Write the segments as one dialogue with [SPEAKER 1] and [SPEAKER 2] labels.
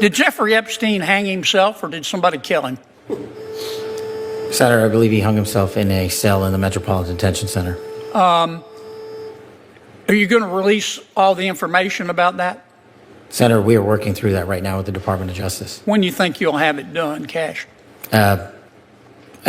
[SPEAKER 1] Did Jeffrey Epstein hang himself or did somebody kill him?
[SPEAKER 2] Senator, I believe he hung himself in a cell in the Metropolitan Detention Center.
[SPEAKER 1] Are you going to release all the information about that?
[SPEAKER 2] Senator, we are working through that right now with the Department of Justice.
[SPEAKER 1] When do you think you'll have it done, Kash?
[SPEAKER 2] I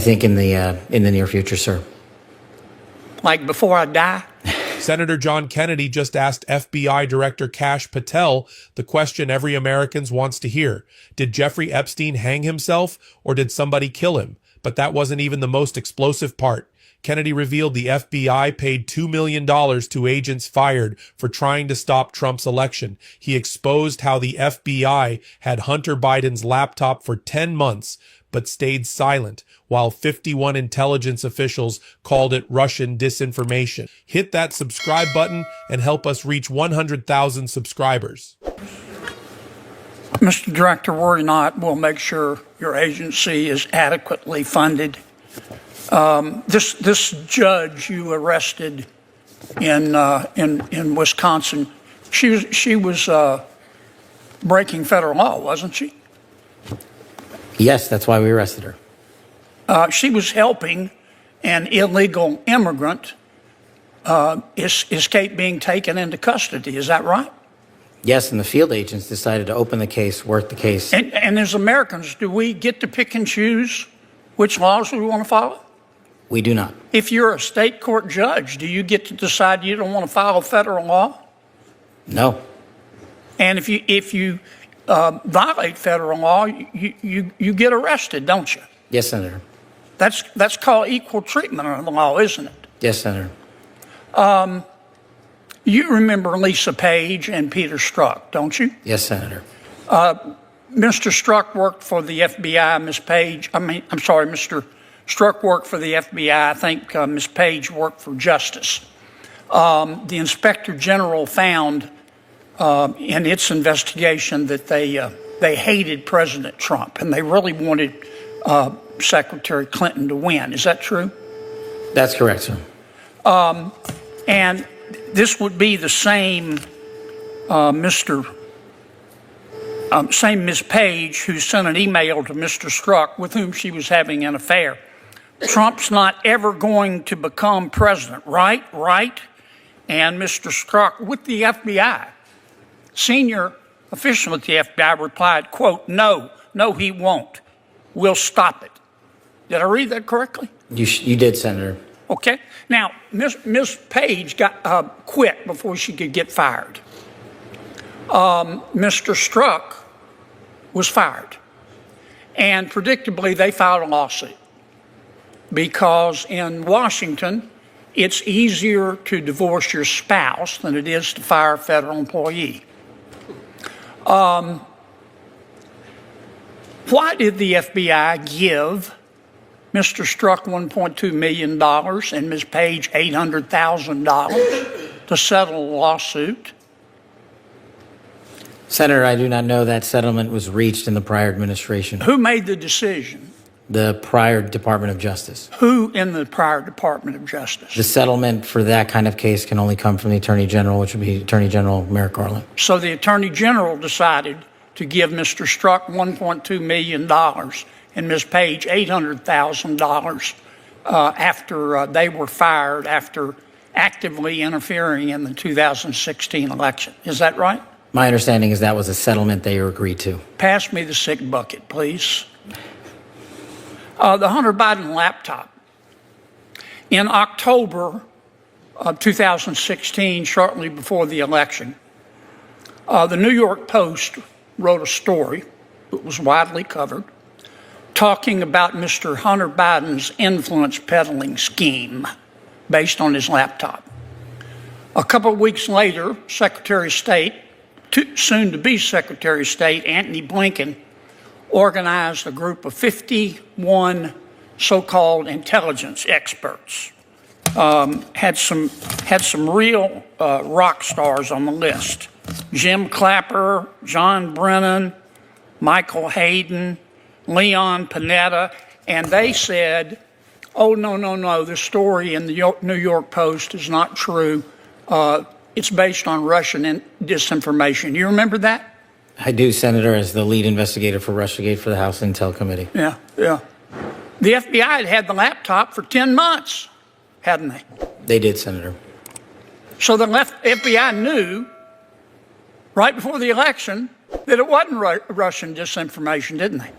[SPEAKER 2] think in the near future, sir.
[SPEAKER 1] Like before I die?
[SPEAKER 3] Senator John Kennedy just asked FBI Director Kash Patel the question every American wants to hear. Did Jeffrey Epstein hang himself or did somebody kill him? But that wasn't even the most explosive part. Kennedy revealed the FBI paid $2 million to agents fired for trying to stop Trump's election. He exposed how the FBI had Hunter Biden's laptop for 10 months, but stayed silent, while 51 intelligence officials called it Russian disinformation. Hit that subscribe button and help us reach 100,000 subscribers.
[SPEAKER 1] Mr. Director, worry not. We'll make sure your agency is adequately funded. This judge you arrested in Wisconsin, she was breaking federal law, wasn't she?
[SPEAKER 2] Yes, that's why we arrested her.
[SPEAKER 1] She was helping an illegal immigrant escape being taken into custody. Is that right?
[SPEAKER 2] Yes, and the field agents decided to open the case, work the case.
[SPEAKER 1] And as Americans, do we get to pick and choose which laws we want to follow?
[SPEAKER 2] We do not.
[SPEAKER 1] If you're a state court judge, do you get to decide you don't want to follow federal law?
[SPEAKER 2] No.
[SPEAKER 1] And if you violate federal law, you get arrested, don't you?
[SPEAKER 2] Yes, Senator.
[SPEAKER 1] That's called equal treatment under the law, isn't it?
[SPEAKER 2] Yes, Senator.
[SPEAKER 1] You remember Lisa Page and Peter Strzok, don't you?
[SPEAKER 2] Yes, Senator.
[SPEAKER 1] Mr. Strzok worked for the FBI. Mr. Strzok worked for the FBI. I think Ms. Page worked for Justice. The Inspector General found in its investigation that they hated President Trump and they really wanted Secretary Clinton to win. Is that true?
[SPEAKER 2] That's correct, sir.
[SPEAKER 1] And this would be the same same Ms. Page who sent an email to Mr. Strzok with whom she was having an affair. Trump's not ever going to become president, right? Right? And Mr. Strzok with the FBI, senior official at the FBI replied, quote, no, he won't. We'll stop it. Did I read that correctly?
[SPEAKER 2] You did, Senator.
[SPEAKER 1] Okay. Now, Ms. Page got quit before she could get fired. Mr. Strzok was fired. And predictably, they filed a lawsuit because in Washington, it's easier to divorce your spouse than it is to fire a federal employee. Why did the FBI give Mr. Strzok $1.2 million and Ms. Page $800,000 to settle a lawsuit?
[SPEAKER 2] Senator, I do not know that settlement was reached in the prior administration.
[SPEAKER 1] Who made the decision?
[SPEAKER 2] The prior Department of Justice.
[SPEAKER 1] Who in the prior Department of Justice?
[SPEAKER 2] The settlement for that kind of case can only come from the Attorney General, which would be Attorney General Merrick Garland.
[SPEAKER 1] So the Attorney General decided to give Mr. Strzok $1.2 million and Ms. Page $800,000 after they were fired after actively interfering in the 2016 election. Is that right?
[SPEAKER 2] My understanding is that was a settlement they agreed to.
[SPEAKER 1] Pass me the sick bucket, please. The Hunter Biden laptop. In October of 2016, shortly before the election, the New York Post wrote a story that was widely covered talking about Mr. Hunter Biden's influence peddling scheme based on his laptop. A couple of weeks later, Secretary of State, soon to be Secretary of State, Antony Blinken, organized a group of 51 so-called intelligence experts. Had some real rock stars on the list. Jim Clapper, John Brennan, Michael Hayden, Leon Panetta, and they said, oh, no, the story in the New York Post is not true. It's based on Russian disinformation. You remember that?
[SPEAKER 2] I do, Senator, as the lead investigator for Russiagate for the House Intel Committee.
[SPEAKER 1] Yeah, yeah. The FBI had had the laptop for 10 months, hadn't they?
[SPEAKER 2] They did, Senator.
[SPEAKER 1] So the FBI knew right before the election that it wasn't Russian disinformation, didn't they?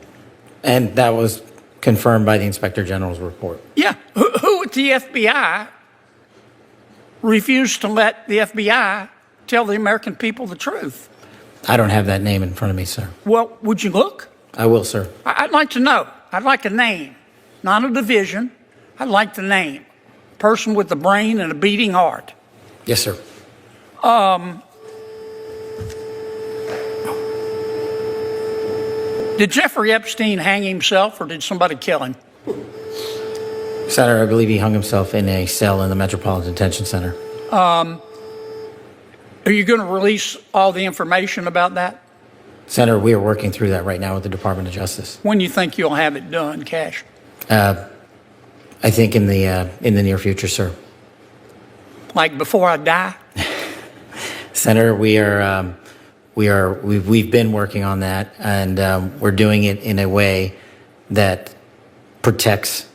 [SPEAKER 2] And that was confirmed by the Inspector General's report.
[SPEAKER 1] Yeah. Who at the FBI refused to let the FBI tell the American people the truth?
[SPEAKER 2] I don't have that name in front of me, sir.
[SPEAKER 1] Well, would you look?
[SPEAKER 2] I will, sir.
[SPEAKER 1] I'd like to know. I'd like a name, not a division. I'd like the name. Person with a brain and a beating heart.
[SPEAKER 2] Yes, sir.
[SPEAKER 1] Did Jeffrey Epstein hang himself or did somebody kill him?
[SPEAKER 2] Senator, I believe he hung himself in a cell in the Metropolitan Detention Center.
[SPEAKER 1] Are you going to release all the information about that?
[SPEAKER 2] Senator, we are working through that right now with the Department of Justice.
[SPEAKER 1] When do you think you'll have it done, Kash?
[SPEAKER 2] I think in the near future, sir.
[SPEAKER 1] Like before I die?
[SPEAKER 2] Senator, we've been working on that, and we're doing it in a way that protects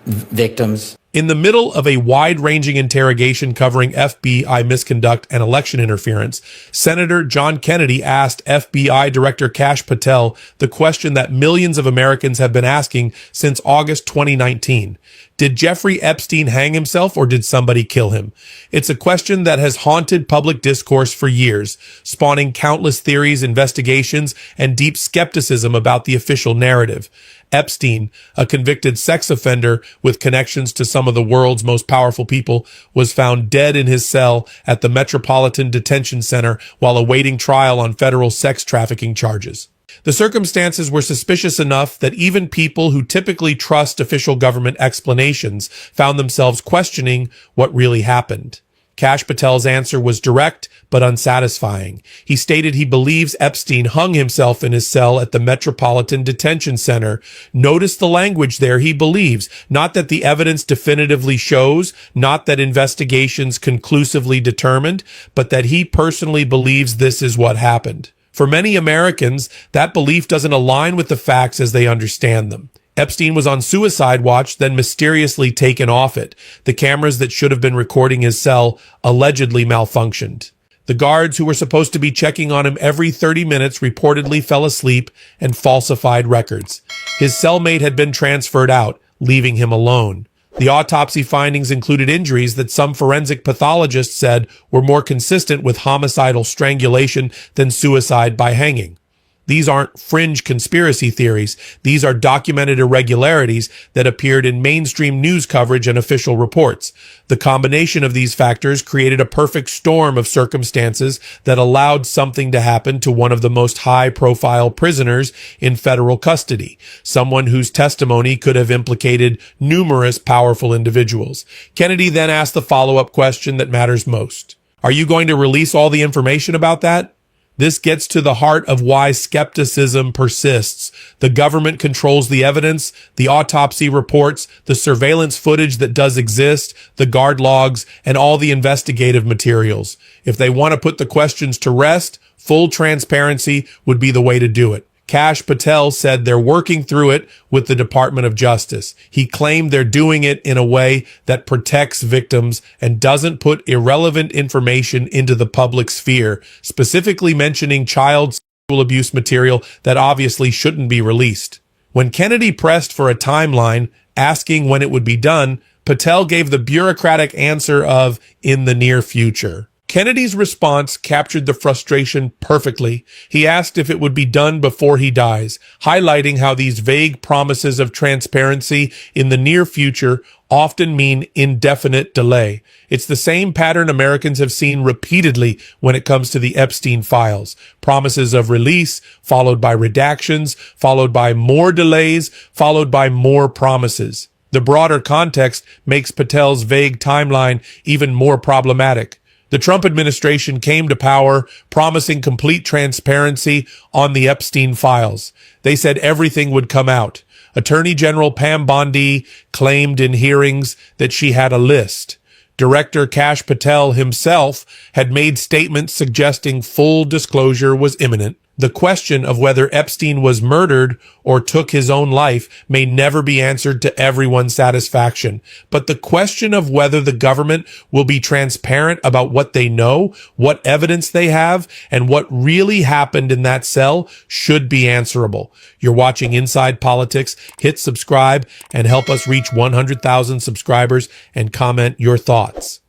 [SPEAKER 2] victims.
[SPEAKER 3] In the middle of a wide-ranging interrogation covering FBI misconduct and election interference, Senator John Kennedy asked FBI Director Kash Patel the question that millions of Americans have been asking since August 2019. Did Jeffrey Epstein hang himself or did somebody kill him? It's a question that has haunted public discourse for years, spawning countless theories, investigations, and deep skepticism about the official narrative. Epstein, a convicted sex offender with connections to some of the world's most powerful people, was found dead in his cell at the Metropolitan Detention Center while awaiting trial on federal sex trafficking charges. The circumstances were suspicious enough that even people who typically trust official government explanations found themselves questioning what really happened. Kash Patel's answer was direct but unsatisfying. He stated he believes Epstein hung himself in his cell at the Metropolitan Detention Center. Notice the language there, he believes, not that the evidence definitively shows, not that investigations conclusively determined, but that he personally believes this is what happened. For many Americans, that belief doesn't align with the facts as they understand them. Epstein was on suicide watch, then mysteriously taken off it. The cameras that should have been recording his cell allegedly malfunctioned. The guards who were supposed to be checking on him every 30 minutes reportedly fell asleep and falsified records. His cellmate had been transferred out, leaving him alone. The autopsy findings included injuries that some forensic pathologists said were more consistent with homicidal strangulation than suicide by hanging. These aren't fringe conspiracy theories. These are documented irregularities that appeared in mainstream news coverage and official reports. The combination of these factors created a perfect storm of circumstances that allowed something to happen to one of the most high-profile prisoners in federal custody, someone whose testimony could have implicated numerous powerful individuals. Kennedy then asked the follow-up question that matters most. Are you going to release all the information about that? This gets to the heart of why skepticism persists. The government controls the evidence, the autopsy reports, the surveillance footage that does exist, the guard logs, and all the investigative materials. If they want to put the questions to rest, full transparency would be the way to do it. Kash Patel said they're working through it with the Department of Justice. He claimed they're doing it in a way that protects victims and doesn't put irrelevant information into the public sphere, specifically mentioning child sexual abuse material that obviously shouldn't be released. When Kennedy pressed for a timeline, asking when it would be done, Patel gave the bureaucratic answer of in the near future. Kennedy's response captured the frustration perfectly. He asked if it would be done before he dies, highlighting how these vague promises of transparency in the near future often mean indefinite delay. It's the same pattern Americans have seen repeatedly when it comes to the Epstein files. Promises of release, followed by redactions, followed by more delays, followed by more promises. The broader context makes Patel's vague timeline even more problematic. The Trump administration came to power promising complete transparency on the Epstein files. They said everything would come out. Attorney General Pam Bondi claimed in hearings that she had a list. Director Kash Patel himself had made statements suggesting full disclosure was imminent. The question of whether Epstein was murdered or took his own life may never be answered to everyone's satisfaction. But the question of whether the government will be transparent about what they know, what evidence they have, and what really happened in that cell should be answerable. You're watching Inside Politics. Hit subscribe and help us reach 100,000 subscribers and comment your thoughts.